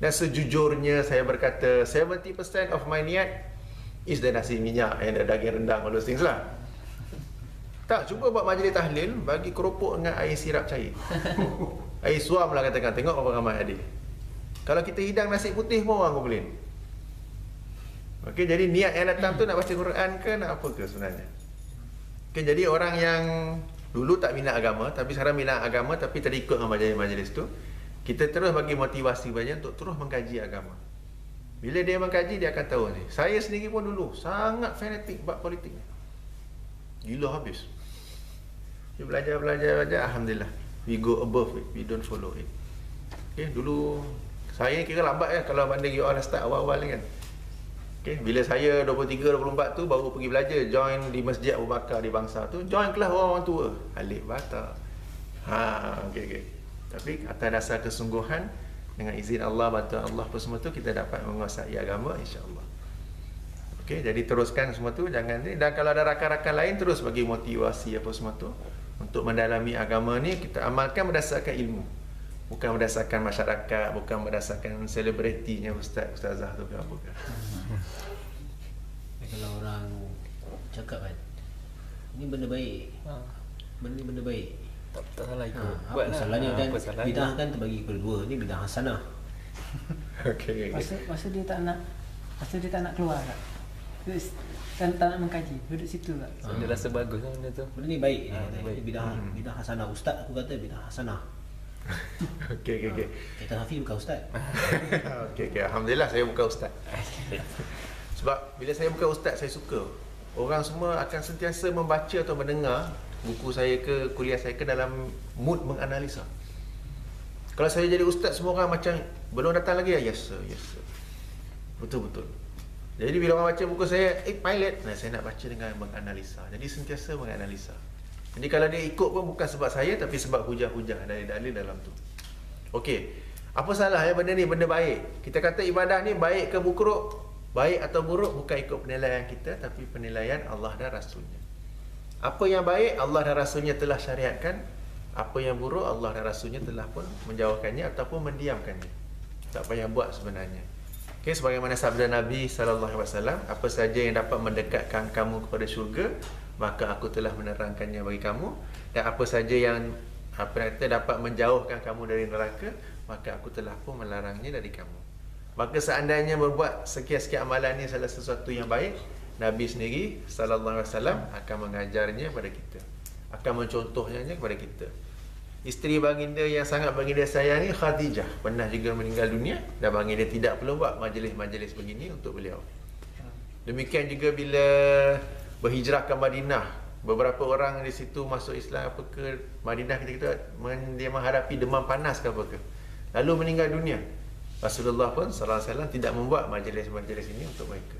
Dan sejujurnya saya berkata 70% of my niat is the nasi minyak and the daging rendang, all those things lah. Tak, cuba buat majlis tahlil, bagi keropok dengan air sirap cair. Air suam lah katakan, tengok berapa ramai hadir. Kalau kita hidang nasi putih pun orang komplain. Okey, jadi niat yang datang tu nak baca Quran ke nak apa ke sebenarnya? Okey, jadi orang yang dulu tak minat agama tapi sekarang minat agama tapi terikut dengan majlis-majlis tu, kita terus bagi motivasi banyak untuk terus mengkaji agama. Bila dia mengkaji, dia akan tahu ni. Saya sendiri pun dulu sangat fanatik bab politik. Gila habis. Dia belajar, alhamdulillah. We go above it, we don't follow it. Okay, dulu saya kira lambat kan kalau banding you all start awal-awal ni kan. Okay, bila saya 23-24 tu baru pergi belajar, join di Masjid Abu Bakar di Bangsa tu, join kelas orang tua. Alif Bata. Okay. Tapi atas dasar kesungguhan, dengan izin Allah, bantuan Allah apa semua tu, kita dapat menguasai agama insya-Allah. Okey, jadi teruskan semua tu, jangan ni. Dan kalau ada rakan-rakan lain, terus bagi motivasi apa semua tu untuk mendalami agama ni, kita amalkan berdasarkan ilmu. Bukan berdasarkan masyarakat, bukan berdasarkan selebritinya ustazah tu ke apa ke. Kalau orang cakap kan, ini benda baik. Benda ni benda baik. Tak salah ikut. Apa salahnya kan? Bidah kan terbagi kepada dua. Ni bidah hasanah. Okey. Masa dia tak nak keluar tak? Terus tak nak mengkaji, duduk situ tak? Dia rasa bagus kan benda tu. Benda ni baik. Baik. Bidah hasanah. Ustaz aku kata bidah hasanah. Okey. Kata Hafiz bukan ustaz. Okey. Alhamdulillah saya bukan ustaz. Sebab bila saya bukan ustaz, saya suka orang semua akan sentiasa membaca atau mendengar buku saya ke kuliah saya ke dalam mood menganalisa. Kalau saya jadi ustaz, semua orang macam belum datang lagi ya, yes sir. Betul. Jadi bila orang baca buku saya, pilot, saya nak baca dengan menganalisa. Jadi sentiasa menganalisa. Jadi kalau dia ikut pun bukan sebab saya, tapi sebab hujah-hujah dari dalil dalam tu. Okey. Apa salah ya benda ni, benda baik. Kita kata ibadah ni baik ke buruk, baik atau buruk bukan ikut penilaian kita, tapi penilaian Allah dan Rasulnya. Apa yang baik Allah dan Rasulnya telah syariatkan, apa yang buruk Allah dan Rasulnya telah pun menjauhkannya ataupun mendiamkannya. Tak payah buat sebenarnya. Okey, sebagaimana sabda Nabi SAW, apa saja yang dapat mendekatkan kamu kepada syurga, maka aku telah menerangkannya bagi kamu, dan apa saja yang dapat menjauhkan kamu dari neraka, maka aku telah pun melarangnya dari kamu. Maka seandainya berbuat sekian-sekian amalan ni salah sesuatu yang baik, Nabi sendiri sallallahu alaihi wasallam akan mengajarnya kepada kita, akan mencontohnya kepada kita. Isteri baginda yang sangat baginda sayang ni, Khadijah, pernah juga meninggal dunia dan baginda tidak perlu buat majlis-majlis begini untuk beliau. Demikian juga bila berhijrah ke Madinah, beberapa orang di situ masuk Islam apa ke Madinah, kita dia menghadapi demam panas ke apa ke, lalu meninggal dunia. Rasulullah pun sallallahu alaihi wasallam tidak membuat majlis-majlis ini untuk mereka.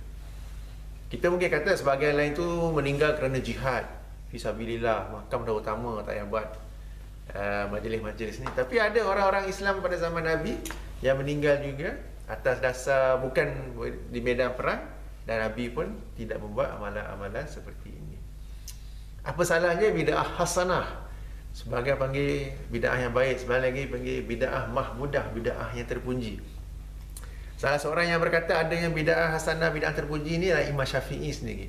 Kita mungkin kata sebahagian lain tu meninggal kerana jihad fisabilillah, makam dah utama, tak payah buat majlis-majlis ni. Tapi ada orang-orang Islam pada zaman Nabi yang meninggal juga atas dasar bukan di medan perang, dan Nabi pun tidak membuat amalan-amalan seperti ini. Apa salahnya bid'ah hasanah? Sebagai panggil bid'ah yang baik, sebagai lagi panggil bid'ah mahmudah, bid'ah yang terpuji. Salah seorang yang berkata ada yang bid'ah hasanah, bid'ah terpuji ni adalah Imam Syafi'i sendiri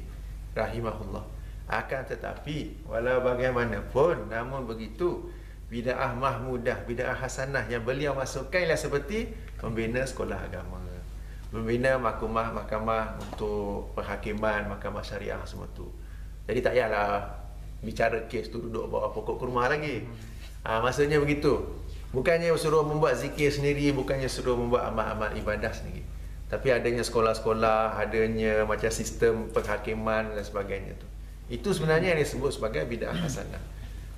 rahimahullah. Akan tetapi walau bagaimanapun, namun begitu, bid'ah mahmudah, bid'ah hasanah yang beliau masukkan ialah seperti membina sekolah agama, membina mahkamah untuk penghakiman, mahkamah syariah semua tu. Jadi tak payahlah bicara kes tu duduk bawa pokok kurma lagi. Maksudnya begitu. Bukannya suruh membuat zikir sendiri, bukannya suruh membuat amal-amal ibadah sendiri, tapi adanya sekolah-sekolah, adanya macam sistem penghakiman dan sebagainya tu. Itu sebenarnya yang disebut sebagai bid'ah hasanah.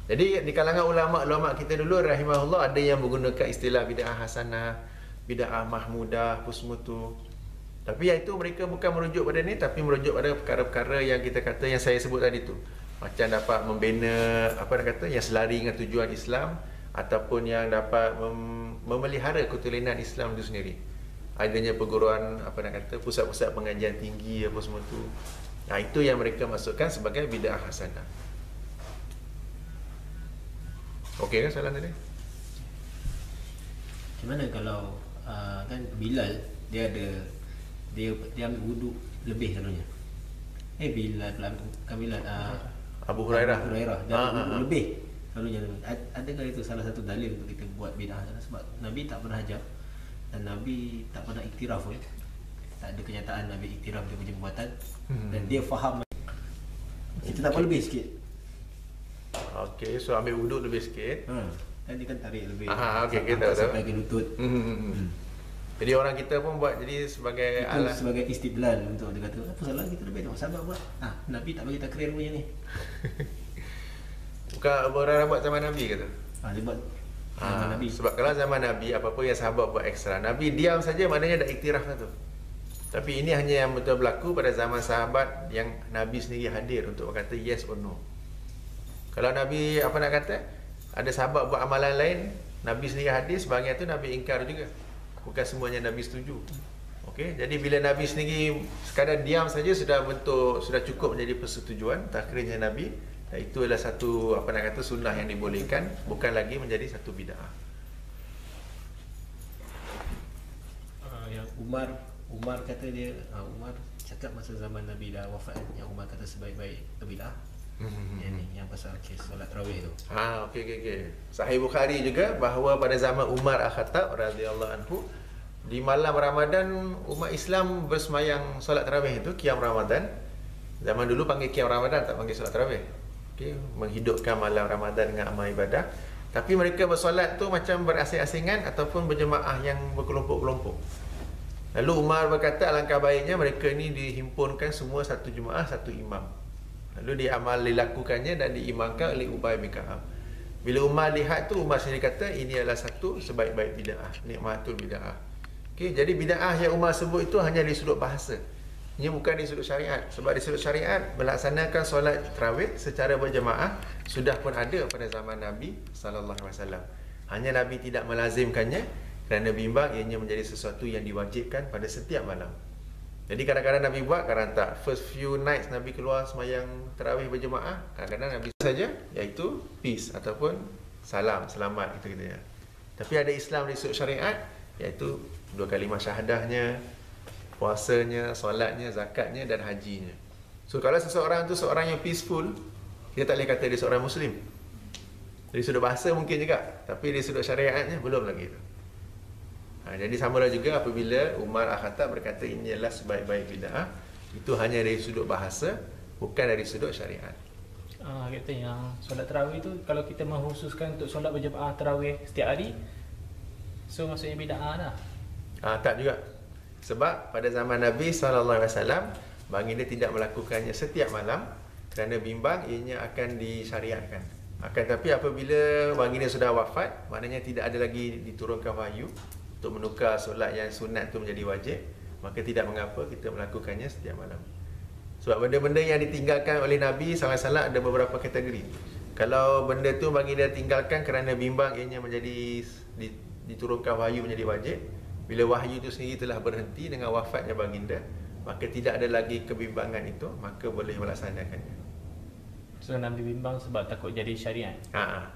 Jadi di kalangan ulama' kita dulu rahimahullah, ada yang menggunakan istilah bid'ah hasanah, bid'ah mahmudah, apa semua tu. Tapi itu mereka bukan merujuk pada ni, tapi merujuk pada perkara-perkara yang kita kata, yang saya sebut tadi tu. Macam dapat membina yang selari dengan tujuan Islam, ataupun yang dapat memelihara ketulinan Islam itu sendiri. Adanya perguruan pusat-pusat pengajian tinggi apa semua tu. Itu yang mereka masukkan sebagai bid'ah hasanah. Okey kan soalan tadi? Macam mana kalau kan Bilal dia ambil wuduk lebih katanya. Bilal pula bukan Bilal. Abu Hurairah. Dan lebih. Kalau jangan adakah itu salah satu dalil untuk kita buat bid'ah? Sebab Nabi tak pernah hajab dan Nabi tak pernah iktiraf pun. Tak ada kenyataan Nabi iktiraf dia punya perbuatan dan dia faham. Kita tak apa lebih sikit. Okey, so ambil wuduk lebih sikit. Tadi kan tarik lebih. Okey, kita tahu. Sampai ke lutut. Jadi orang kita pun buat jadi sebagai Itu alat sebagai istidlal untuk dia kata apa salah kita lebih tengok sahabat buat. Nabi tak bagi takrir punya ni. Bukan Abu Hurairah buat zaman Nabi kata. Dia buat zaman Nabi. Sebab kalau zaman Nabi apa-apa yang sahabat buat ekstra, Nabi diam saja maknanya dah iktiraf lah tu. Tapi ini hanya yang betul berlaku pada zaman sahabat yang Nabi sendiri hadir untuk berkata yes or no. Kalau Nabi apa nak kata, ada sahabat buat amalan lain, Nabi sendiri hadir, sebahagian tu Nabi ingkar juga. Bukan semuanya Nabi setuju. Okey, jadi bila Nabi sendiri sekadar diam saja sudah cukup menjadi persetujuan takrirnya Nabi. Dan itu adalah satu apa nak kata sunnah yang dibolehkan, bukan lagi menjadi satu bid'ah. Yang Umar kata dia Umar cakap masa zaman Nabi dah wafat, yang Umar kata sebaik-baik bid'ah. Yang pasal kes solat tarawih tu. Okey. Sahih Bukhari juga bahawa pada zaman Umar Al-Khattab radhiyallahu anhu, di malam Ramadan umat Islam bersemayang solat tarawih itu, qiyam Ramadan. Zaman dulu panggil qiyam Ramadan, tak panggil solat tarawih. Okey, menghidupkan malam Ramadan dengan amal ibadah. Tapi mereka bersolat tu macam berasing-asingan ataupun berjemaah yang berkelompok-kelompok. Lalu Umar berkata alangkah baiknya mereka ni dihimpunkan semua satu jemaah, satu imam. Lalu dilakukannya dan diimamkan oleh Ubay bin Ka'ab. Bila Umar lihat tu, Umar sendiri kata ini adalah satu sebaik-baik bid'ah, nikmatul bid'ah. Okey, jadi bid'ah yang Umar sebut itu hanya di sudut bahasa. Ini bukan di sudut syariat. Sebab di sudut syariat melaksanakan solat tarawih secara berjemaah sudah pun ada pada zaman Nabi sallallahu alaihi wasallam. Hanya Nabi tidak melazimkannya kerana bimbang ianya menjadi sesuatu yang diwajibkan pada setiap malam. Jadi kadang-kadang Nabi buat, kadang tak. First few nights Nabi keluar semayang tarawih berjemaah, kadang-kadang Nabi saja, iaitu peace ataupun salam, selamat kita ya. Tapi ada Islam di sudut syariat, iaitu 2 kalimah syahadahnya, puasanya, solatnya, zakatnya dan hajinya. So kalau seseorang tu seorang yang peaceful, kita tak boleh kata dia seorang Muslim. Dari sudut bahasa mungkin juga, tapi dari sudut syariatnya belum lagi tu. Jadi samalah juga apabila Umar Al-Khattab berkata ini adalah sebaik-baik bid'ah, itu hanya dari sudut bahasa, bukan dari sudut syariat. Kata yang solat tarawih tu kalau kita mengkhususkan untuk solat berjemaah tarawih setiap hari, so maksudnya bid'ah dah. Tak juga. Sebab pada zaman Nabi SAW, baginda tidak melakukannya setiap malam kerana bimbang ianya akan disyariatkan. Akan tetapi apabila baginda sudah wafat, maknanya tidak ada lagi diturunkan wahyu untuk menukar solat yang sunat itu menjadi wajib, maka tidak mengapa kita melakukannya setiap malam. Sebab benda-benda yang ditinggalkan oleh Nabi SAW ada beberapa kategori. Kalau benda tu baginda tinggalkan kerana bimbang ianya menjadi diturunkan wahyu menjadi wajib, bila wahyu itu sendiri telah berhenti dengan wafatnya baginda, maka tidak ada lagi kebimbangan itu, maka boleh melaksanakannya. So Nabi bimbang sebab takut jadi syariat.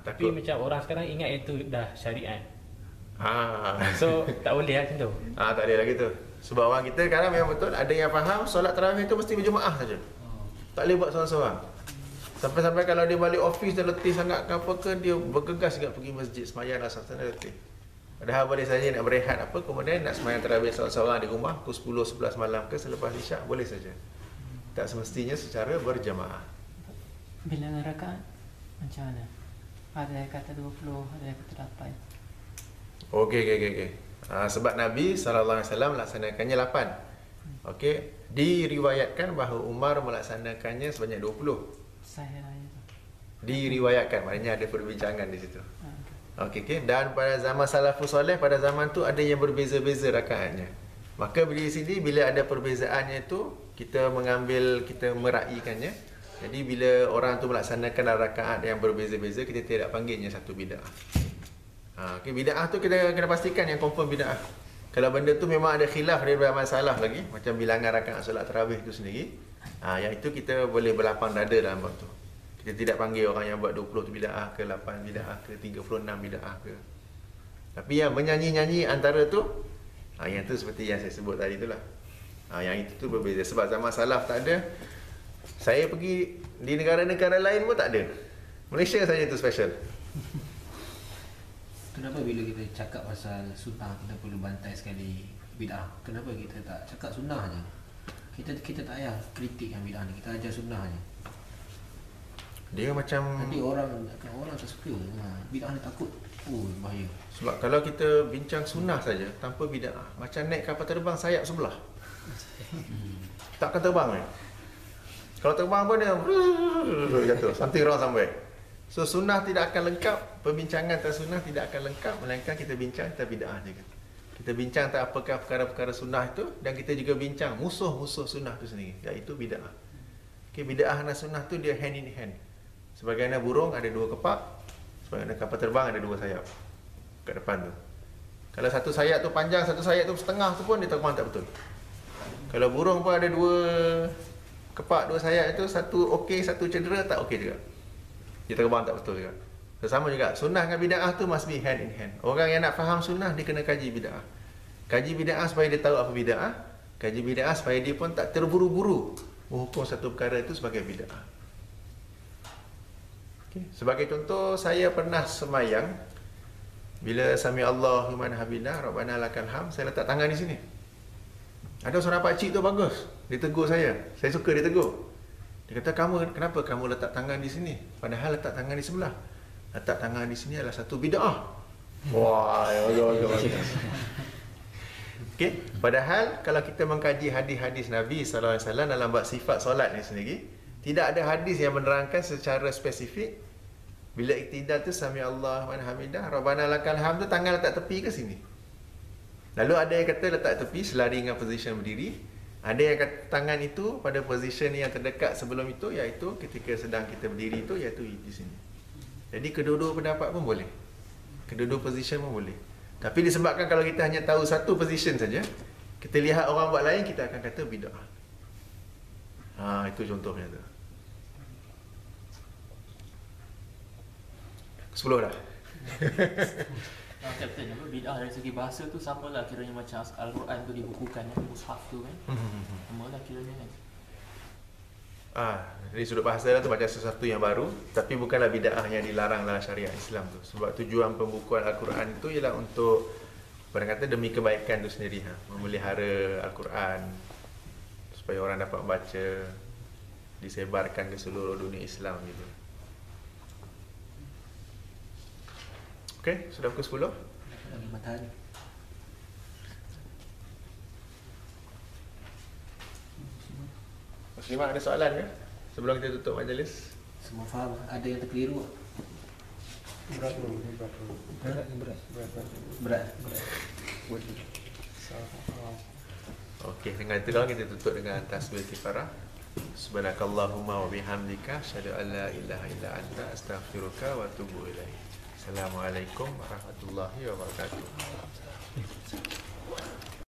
Takut. Tapi macam orang sekarang ingat itu dah syariat. So tak boleh macam tu. Tak boleh lagi tu. Sebab orang kita sekarang memang betul ada yang faham solat tarawih tu mesti berjemaah saja. Tak boleh buat seorang-seorang. Sampai-sampai kalau dia balik office dan letih sangat ke apa ke, dia bergegas juga pergi masjid semayang lah sana letih. Padahal boleh saja nak berehat apa, kemudian nak semayang tarawih seorang-seorang di rumah pukul 10 11 malam ke selepas isyak boleh saja. Tak semestinya secara berjemaah. Bilangan rakaat macam mana? Ada yang kata 20, ada yang kata 8. Okey. Sebab Nabi SAW melaksanakannya 8. Okey, diriwayatkan bahawa Umar melaksanakannya sebanyak 20. Saya itu. Diriwayatkan, maknanya ada perbincangan di situ. Okey. Dan pada zaman salafus soleh, pada zaman tu ada yang berbeza-beza rakaatnya. Maka di sini bila ada perbezaannya tu, kita meraihkannya. Jadi bila orang tu melaksanakan rakaat yang berbeza-beza, kita tidak panggilnya satu bid'ah. Bid'ah tu kita kena pastikan yang confirm bid'ah. Kalau benda tu memang ada khilaf daripada masalah lagi, macam bilangan rakaat solat tarawih tu sendiri, yang itu kita boleh berlapang dada dalam bab tu. Kita tidak panggil orang yang buat 20 tu bid'ah ke, 8 bid'ah ke, 36 bid'ah ke. Tapi yang menyanyi-nyanyi antara tu, yang tu seperti yang saya sebut tadi tu lah. Yang itu tu berbeza. Sebab zaman salaf tak ada Saya pergi di negara-negara lain pun tak ada. Malaysia saja tu special. Kenapa bila kita cakap pasal sunnah kita perlu bantai sekali bid'ah? Kenapa kita tak cakap sunnah je? Kita tak payah kritik yang bid'ah ni, kita ajar sunnah je. Dia macam Nanti orang tak suka. Bid'ah ni takut. Oh, bahaya. sebab kalau kita bincang sunnah saja tanpa bid'ah, macam naik kapal terbang sayap sebelah. Takkan terbang ni. Kalau terbang pun dia jatuh, something wrong somewhere. So sunnah tidak akan lengkap, perbincangan tentang sunnah tidak akan lengkap melainkan kita bincang tentang bid'ah juga. Kita bincang tentang apakah perkara-perkara sunnah itu, dan kita juga bincang musuh-musuh sunnah itu sendiri, iaitu bid'ah. Okay, bid'ah dan sunnah tu dia hand in hand. Sebagaimana burung ada dua kepak, sebagaimana kapal terbang ada dua sayap kat depan tu. Kalau satu sayap tu panjang, satu sayap tu setengah tu pun dia terbang tak betul. Kalau burung pun ada dua kepak, dua sayap itu, satu okey, satu cedera, tak okey juga. Dia terbang tak betul juga. Sama juga, sunnah dengan bid'ah tu must be hand in hand. Orang yang nak faham sunnah, dia kena kaji bid'ah. Kaji bid'ah supaya dia tahu apa bid'ah. Kaji bid'ah supaya dia pun tak terburu-buru menghukum satu perkara itu sebagai bid'ah. Okay. Sebagai contoh, saya pernah semayang, bila sami Allahu liman hamidah, Rabbana lakal hamd, saya letak tangan di sini. Ada seorang pakcik tu bagus, dia tegur saya suka dia tegur. Dia kata, kenapa kamu letak tangan di sini? Padahal letak tangan di sebelah. Letak tangan di sini adalah satu bid'ah. Wah, ya. Okey, padahal kalau kita mengkaji hadis-hadis Nabi sallallahu alaihi wasallam dalam bab sifat solat ni sendiri, tidak ada hadis yang menerangkan secara spesifik bila iktidal tu sami Allah wa hamidah, Rabbana lakal hamd tu tangan letak tepi ke sini. Lalu ada yang kata letak tepi selari dengan position berdiri. Ada yang kata tangan itu pada position yang terdekat sebelum itu, iaitu ketika sedang kita berdiri itu, iaitu di sini. Jadi kedua-dua pendapat pun boleh. Kedua-dua position pun boleh. Tapi disebabkan kalau kita hanya tahu satu position saja, kita lihat orang buat lain, kita akan kata bid'ah. Itu contohnya tu. 10 dah. Kapten, apa bid'ah dari segi bahasa tu samalah kiranya macam Al-Quran tu dibukukan yang mushaf tu kan. Samalah kiranya kan. Dari sudut bahasa lah tu macam sesuatu yang baru, tapi bukanlah bid'ah yang dilarang dalam syariat Islam tu. Sebab tujuan pembukuan Al-Quran itu ialah untuk, barang kata, demi kebaikan tu sendiri, memelihara Al-Quran supaya orang dapat membaca, disebarkan ke seluruh dunia Islam gitu. Okey, sudah pukul 10. Lagi matahari. Muslimah ada soalan ke sebelum kita tutup majlis? Semua faham. Ada yang terkeliru? Berat. Okey, dengan itu kalau kita tutup dengan tasbih kifarah. Subhanakallahumma wa bihamdika asyhadu an la ilaha illa anta astaghfiruka wa atubu ilaik. Assalamualaikum warahmatullahi wabarakatuh.